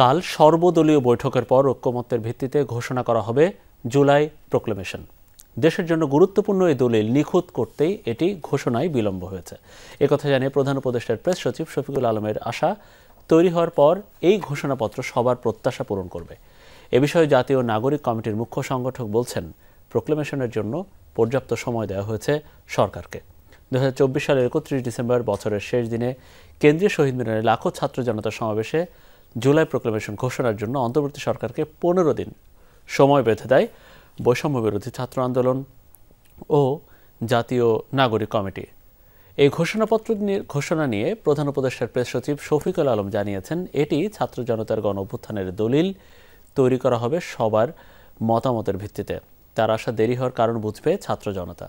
কাল সর্বদলীয় বৈঠকের পর ঐক্যমত্যের ভিত্তিতে ঘোষণা করা হবে জুলাই প্রোক্লেমেশন। দেশের জন্য গুরুত্বপূর্ণ এই দলিল নিখুঁত করতেই এটি ঘোষণায় বিলম্ব হয়েছে। একথা জানিয়ে প্রধান উপদেষ্টার প্রেস সচিব শফিকুল আলমের আশা, তৈরি হওয়ার পর এই ঘোষণাপত্র সবার প্রত্যাশা পূরণ করবে। এ বিষয়ে জাতীয় নাগরিক কমিটির মুখ্য সংগঠক বলছেন, প্রোক্লেমেশনের জন্য পর্যাপ্ত সময় দেওয়া হয়েছে সরকারকে। 2024 সালের 31 ডিসেম্বর বছরের শেষ দিনে কেন্দ্রীয় শহীদ মিনারে লাখো ছাত্র জনতার সমাবেশে জুলাই প্রোক্লেমেশন ঘোষণার জন্য অন্তর্বর্তী সরকারকে 15 দিন সময় বেঁধে দেয় বৈষম্য বিরোধী ছাত্র আন্দোলন ও জাতীয় নাগরিক কমিটি। এই ঘোষণা নিয়ে প্রধান উপদেষ্টার প্রেস সচিব শফিকুল আলম জানিয়েছেন, এটি ছাত্র জনতার গণ অভ্যুত্থানের দলিল, তৈরি করা হবে সবার মতামতের ভিত্তিতে। তার আশা, দেরি হওয়ার কারণ বুঝবে ছাত্র জনতা।